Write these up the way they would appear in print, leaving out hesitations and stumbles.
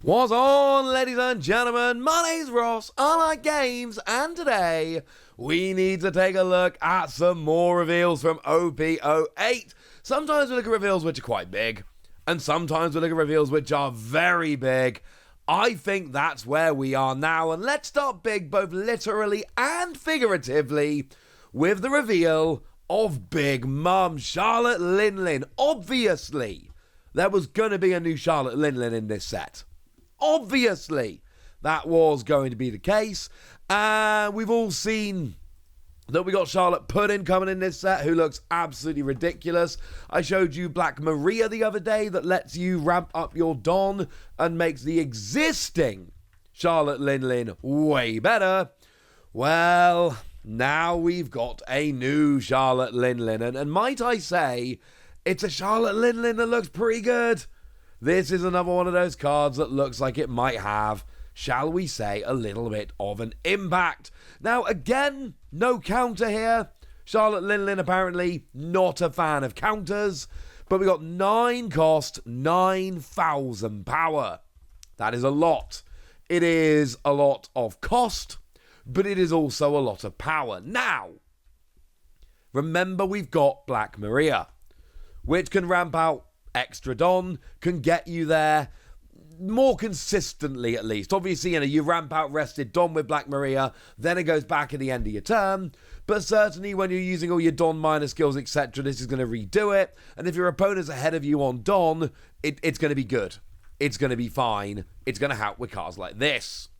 What's on, ladies and gentlemen? My name's Ross, I like games, and today we need to take a look at some more reveals from OP-08. Sometimes we look at reveals which are quite big, and sometimes we look at reveals which are very big. I think that's where we are now, and let's start big both literally and figuratively with the reveal of Big Mum, Charlotte Linlin. Obviously, there was going to be a new Charlotte Linlin in this set. Obviously, that was going to be the case. And we've all seen that we got Charlotte Puddin coming in this set, who looks absolutely ridiculous. I showed you Black Maria the other day that lets you ramp up your Don and makes the existing Charlotte Linlin way better. Well, now we've got a new Charlotte Linlin. And might I say, it's a Charlotte Linlin that looks pretty good. This is another one of those cards that looks like it might have, shall we say, a little bit of an impact. Now, again, no counter here. Charlotte Linlin apparently not a fan of counters, but we got 9 cost, 9,000 power. That is a lot. It is a lot of cost, but it is also a lot of power. Now, remember we've got Black Maria, which can ramp out extra Don, can get you there more consistently at least. Obviously, you ramp out rested Don with Black Maria, then it goes back at the end of your turn, but certainly when you're using all your Don minor skills, etc., this is going to redo it, and if your opponent's ahead of you on Don, it's going to be good. It's going to be fine. It's going to help with cards like this.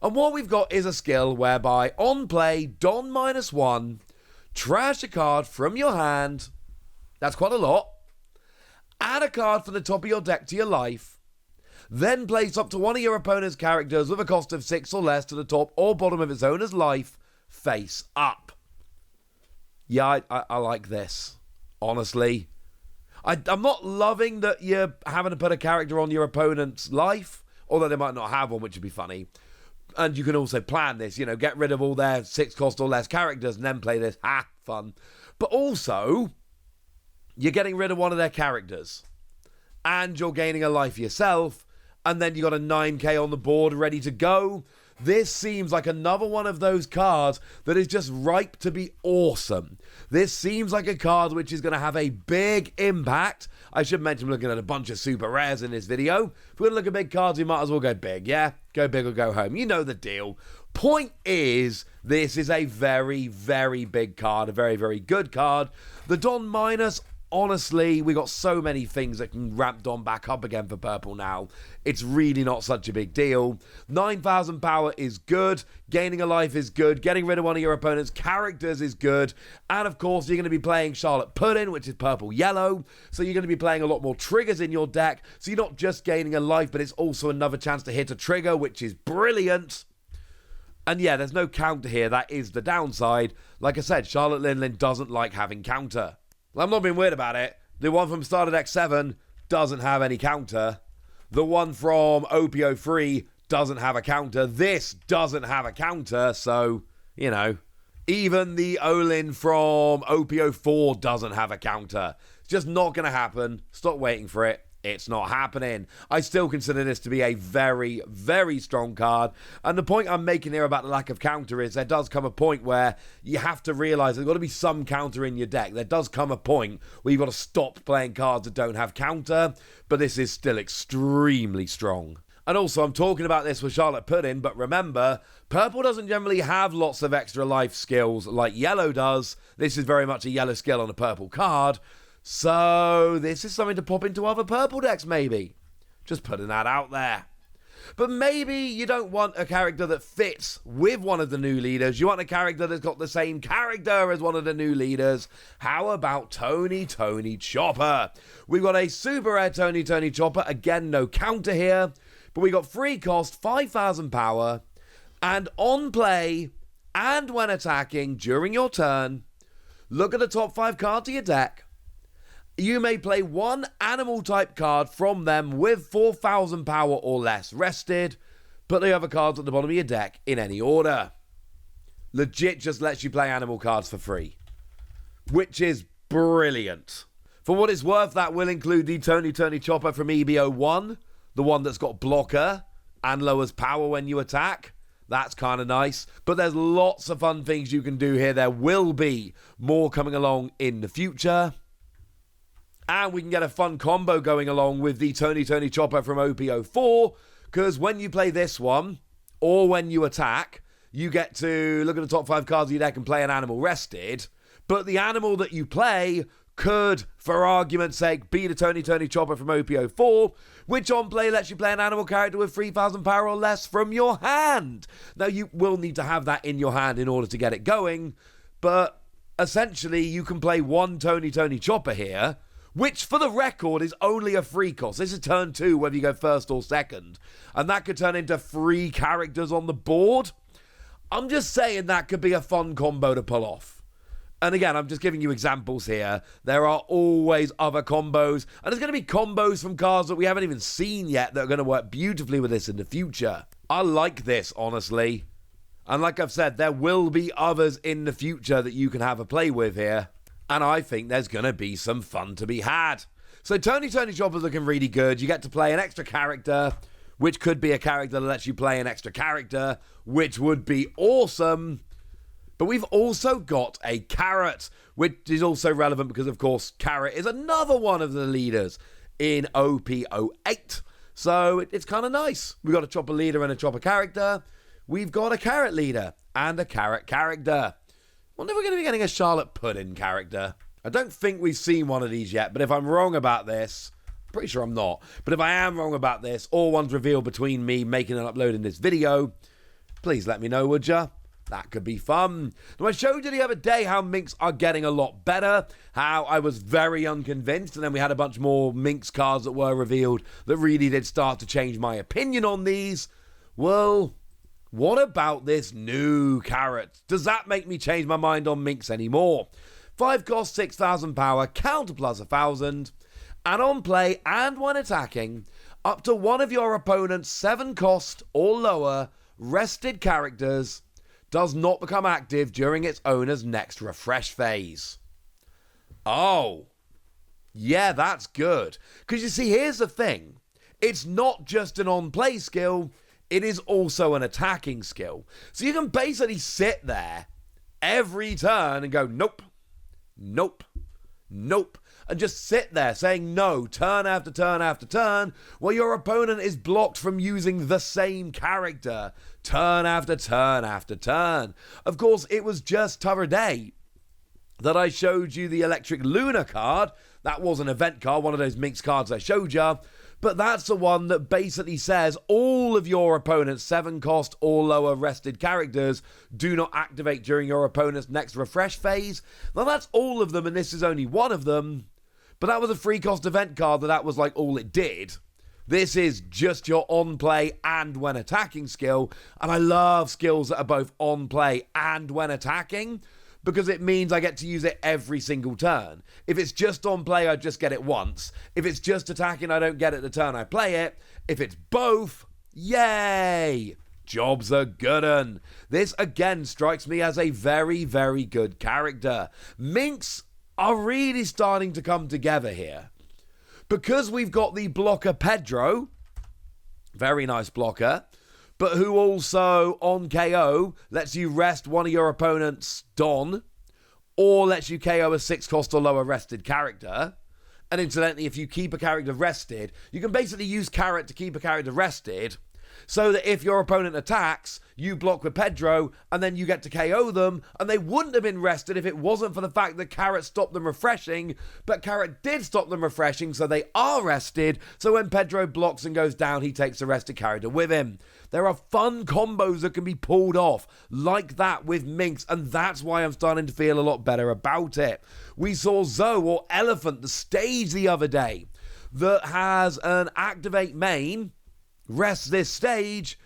And what we've got is a skill whereby on play, Don -1, trash a card from your hand, that's quite a lot, add a card from the top of your deck to your life, then place up to one of your opponent's characters with a cost of 6 or less to the top or bottom of its owner's life, face up. Yeah, I like this, honestly. I'm not loving that you're having to put a character on your opponent's life, although they might not have one, which would be funny. And you can also plan this, get rid of all their 6 cost or less characters and then play this. Ha, fun. But also, you're getting rid of one of their characters, and you're gaining a life yourself, and then you got a 9k on the board ready to go. This seems like another one of those cards that is just ripe to be awesome. This seems like a card which is going to have a big impact. I should mention we're looking at a bunch of super rares in this video. If we're going to look at big cards, we might as well go big, yeah? Go big or go home. You know the deal. Point is, this is a very, very big card, a very, very good card. The Don minus, honestly, we got so many things that can ramp Don back up again for purple now. It's really not such a big deal. 9,000 power is good. Gaining a life is good. Getting rid of one of your opponent's characters is good. And of course, you're going to be playing Charlotte Puddin, which is purple-yellow. So you're going to be playing a lot more triggers in your deck. So you're not just gaining a life, but it's also another chance to hit a trigger, which is brilliant. And yeah, there's no counter here. That is the downside. Like I said, Charlotte Linlin doesn't like having counter. I'm not being weird about it. The one from Starter Deck 7 doesn't have any counter. The one from OP-03 doesn't have a counter. This doesn't have a counter, so, even the Olin from OP-04 doesn't have a counter. It's just not going to happen. Stop waiting for it. It's not happening. I still consider this to be a very, very strong card. And the point I'm making here about the lack of counter is there does come a point where you have to realise there's got to be some counter in your deck. There does come a point where you've got to stop playing cards that don't have counter. But this is still extremely strong. And also, I'm talking about this with Charlotte Puddin, but remember, purple doesn't generally have lots of extra life skills like yellow does. This is very much a yellow skill on a purple card. So, this is something to pop into other purple decks, maybe. Just putting that out there. But maybe you don't want a character that fits with one of the new leaders. You want a character that's got the same character as one of the new leaders. How about Tony Chopper? We've got a super rare Tony Chopper. Again, no counter here. But we got free cost, 5,000 power. And on play, and when attacking during your turn, look at the top 5 cards of your deck. You may play one animal type card from them with 4,000 power or less rested. Put the other cards at the bottom of your deck in any order. Legit just lets you play animal cards for free, which is brilliant. For what it's worth, that will include the Tony Chopper from EB-01, the one that's got blocker and lowers power when you attack. That's kind of nice. But there's lots of fun things you can do here. There will be more coming along in the future. And we can get a fun combo going along with the Tony Chopper from OP-04. Because when you play this one, or when you attack, you get to look at the top 5 cards of your deck and play an animal rested. But the animal that you play could, for argument's sake, be the Tony Chopper from OP-04, which on play lets you play an animal character with 3,000 power or less from your hand. Now, you will need to have that in your hand in order to get it going, but essentially, you can play one Tony Chopper here, which, for the record, is only a free cost. This is turn 2, whether you go first or second, and that could turn into 3 characters on the board. I'm just saying that could be a fun combo to pull off. And again, I'm just giving you examples here. There are always other combos, and there's going to be combos from cards that we haven't even seen yet that are going to work beautifully with this in the future. I like this, honestly. And like I've said, there will be others in the future that you can have a play with here. And I think there's going to be some fun to be had. So Tony Chopper's looking really good. You get to play an extra character, which could be a character that lets you play an extra character, which would be awesome. But we've also got a Carrot, which is also relevant because, of course, Carrot is another one of the leaders in OP-08. So it's kind of nice. We've got a Chopper leader and a Chopper character. We've got a Carrot leader and a Carrot character. I wonder if we're going to be getting a Charlotte Pudding character. I don't think we've seen one of these yet, but if I'm wrong about this, I'm pretty sure I'm not. But if I am wrong about this, or one's revealed between me making and uploading this video, please let me know, would ya? That could be fun. Now, I showed you the other day how Minx are getting a lot better, how I was very unconvinced, and then we had a bunch more Minx cards that were revealed that really did start to change my opinion on these. Well, what about this new Carrot? Does that make me change my mind on Minx anymore? 5 cost, 6,000 power, counter plus 1,000, and on play and when attacking, up to one of your opponent's 7 cost or lower rested characters does not become active during its owner's next refresh phase. Oh, yeah, that's good. Because you see, here's the thing. It's not just an on-play skill, it is also an attacking skill. So you can basically sit there every turn and go, nope, nope, nope, and just sit there saying no, turn after turn after turn, while your opponent is blocked from using the same character, turn after turn after turn. Of course, it was just t'other day that I showed you the Electric Luna card. That was an event card, one of those Minx cards I showed you. But that's the one that basically says all of your opponent's 7 cost or lower rested characters do not activate during your opponent's next refresh phase. Now that's all of them, and this is only one of them. But that was a 3 cost event card that was like all it did. This is just your on play and when attacking skill. And I love skills that are both on play and when attacking, because it means I get to use it every single turn. If it's just on play, I just get it once. If it's just attacking, I don't get it the turn I play it. If it's both, yay! Job's a good un. This again strikes me as a very, very good character. Minx are really starting to come together here. Because we've got the blocker Pedro, very nice blocker, but who also, on KO, lets you rest one of your opponent's Don, or lets you KO a 6 cost or lower rested character. And incidentally, if you keep a character rested, you can basically use Carrot to keep a character rested, so that if your opponent attacks, you block with Pedro, and then you get to KO them, and they wouldn't have been rested if it wasn't for the fact that Carrot stopped them refreshing, but Carrot did stop them refreshing, so they are rested, so when Pedro blocks and goes down, he takes the rested character with him. There are fun combos that can be pulled off, like that with Minx, and that's why I'm starting to feel a lot better about it. We saw Zoe, or Elephant, the stage the other day, that has an activate main, rest this stage,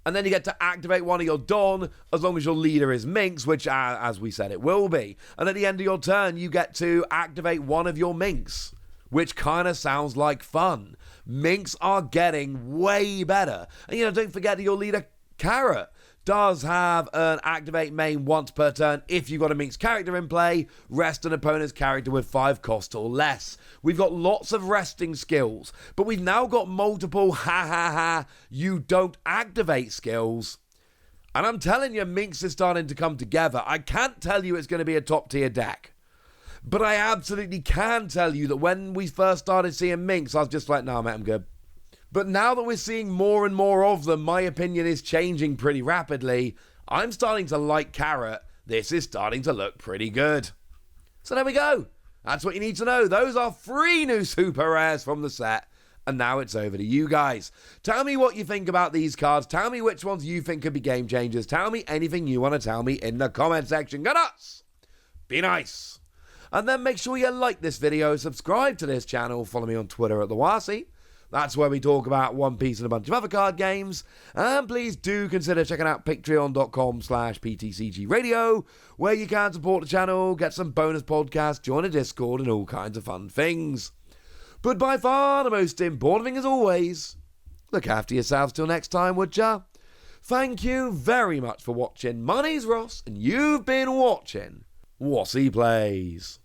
and then you get to activate one of your Don as long as your leader is Minx, which, as we said, it will be. And at the end of your turn, you get to activate one of your Minx, which kind of sounds like fun. Minx are getting way better. And, don't forget your leader, Carrot. does have an activate main once per turn if you've got a Minx character in play, rest an opponent's character with 5 cost or less. We've got lots of resting skills, but we've now got multiple you don't activate skills. And I'm telling you, Minx is starting to come together. I can't tell you it's going to be a top tier deck, but I absolutely can tell you that when we first started seeing Minx, I was just like, nah, mate, I'm good. But now that we're seeing more and more of them, my opinion is changing pretty rapidly. I'm starting to like Carrot. This is starting to look pretty good. So there we go. That's what you need to know. Those are 3 new super rares from the set. And now it's over to you guys. Tell me what you think about these cards. Tell me which ones you think could be game changers. Tell me anything you want to tell me in the comment section. Go nuts! Be nice! And then make sure you like this video, subscribe to this channel, follow me on Twitter at TheWasi. That's where we talk about One Piece and a bunch of other card games. And please do consider checking out patreon.com/PTCG Radio, where you can support the channel, get some bonus podcasts, join a Discord, and all kinds of fun things. But by far the most important thing, as always, look after yourselves till next time, would ya? Thank you very much for watching. My name's Ross, and you've been watching Wasi Plays.